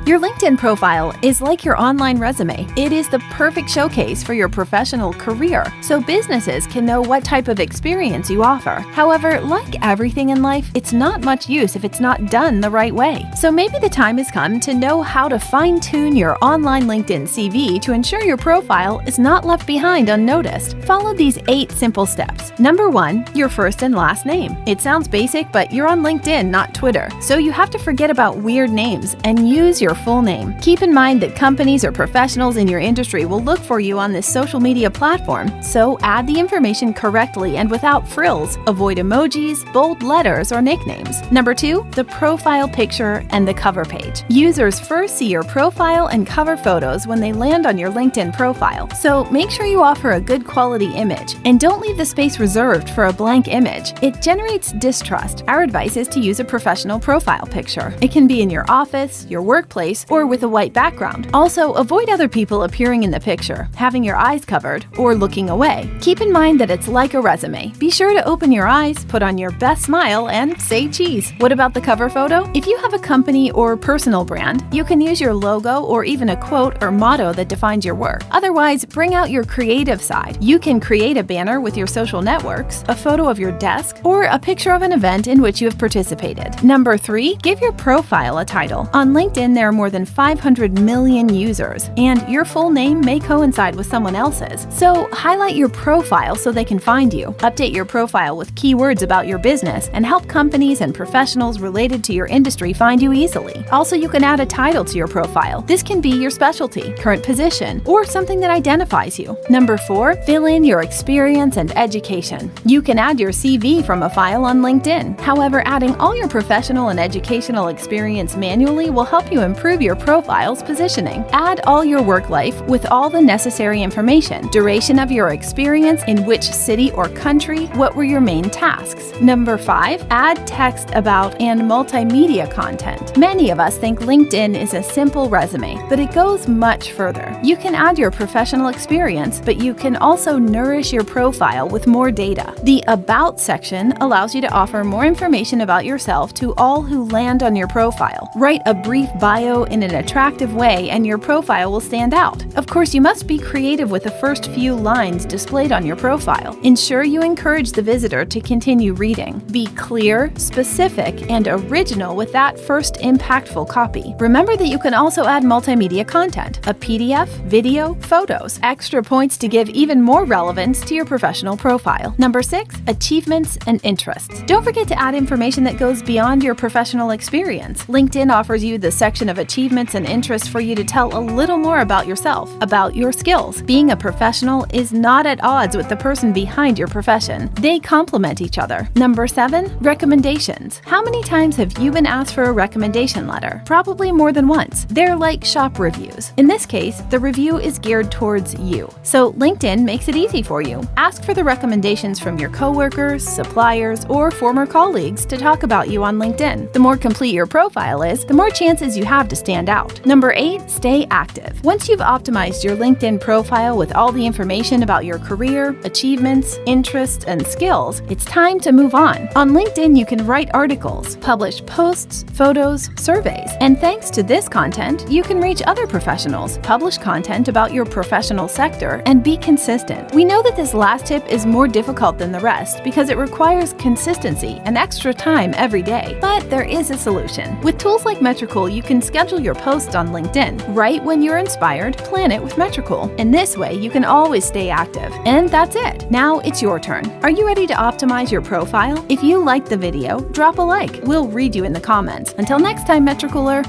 Your LinkedIn profile is like your online resume. It is the perfect showcase for your professional career, so businesses can know what type of experience you offer. However, like everything in life, it's not much use if it's not done the right way. So maybe the time has come to know how to fine-tune your online LinkedIn CV to ensure your profile is not left behind unnoticed. Follow these 8 simple steps. Number 1, your first and last name. It sounds basic, but you're on LinkedIn, not Twitter, so you have to forget about weird names and use your full name. Keep in mind that companies or professionals in your industry will look for you on this social media platform, so add the information correctly and without frills. Avoid emojis, bold letters, or nicknames. Number 2, the profile picture and the cover page. Users first see your profile and cover photos when they land on your LinkedIn profile, so make sure you offer a good quality image and don't leave the space reserved for a blank image. It generates distrust. Our advice is to use a professional profile picture. It can be in your office, your workplace, or with a white background. Also, avoid other people appearing in the picture, having your eyes covered, or looking away. Keep in mind that it's like a resume. Be sure to open your eyes, put on your best smile, and say cheese. What about the cover photo? If you have a company or personal brand, you can use your logo or even a quote or motto that defines your work. Otherwise, bring out your creative side. You can create a banner with your social networks, a photo of your desk, or a picture of an event in which you have participated. Number 3, give your profile a title. On LinkedIn, there are more than 500 million users, and your full name may coincide with someone else's. So highlight your profile so they can find you. Update your profile with keywords about your business and help companies and professionals related to your industry find you easily. Also, you can add a title to your profile. This can be your specialty, current position, or something that identifies you. Number 4, fill in your experience and education. You can add your CV from a file on LinkedIn. However, adding all your professional and educational experience manually will help you improve your profile's positioning. Add all your work life with all the necessary information, duration of your experience, in which city or country, what were your main tasks. Number 5, add text about and multimedia content. Many of us think LinkedIn is a simple resume, but it goes much further. You can add your professional experience, but you can also nourish your profile with more data. The About section allows you to offer more information about yourself to all who land on your profile. Write a brief bio in an attractive way and your profile will stand out. Of course, you must be creative with the first few lines displayed on your profile. Ensure you encourage the visitor to continue reading. Be clear, specific, and original with that first impactful copy. Remember that you can also add multimedia content, a PDF, video, photos, extra points to give even more relevance to your professional profile. Number 6, achievements and interests. Don't forget to add information that goes beyond your professional experience. LinkedIn offers you the section of achievements and interests for you to tell a little more about yourself, about your skills. Being a professional is not at odds with the person behind your profession. They complement each other. Number 7, recommendations. How many times have you been asked for a recommendation letter? Probably more than once. They're like shop reviews. In this case, the review is geared towards you. So LinkedIn makes it easy for you. Ask for the recommendations from your coworkers, suppliers, or former colleagues to talk about you on LinkedIn. The more complete your profile is, the more chances you have to stand out. Number 8, stay active. Once you've optimized your LinkedIn profile with all the information about your career, achievements, interests, and skills, it's time to move on. On LinkedIn, you can write articles, publish posts, photos, surveys, and thanks to this content, you can reach other professionals, publish content about your professional sector, and be consistent. We know that this last tip is more difficult than the rest because it requires consistency and extra time every day, but there is a solution. With tools like Metricool, you can schedule your posts on LinkedIn. Write when you're inspired, plan it with Metricool. In this way, you can always stay active. And that's it. Now it's your turn. Are you ready to optimize your profile? If you liked the video, drop a like. We'll read you in the comments. Until next time, Metricooler.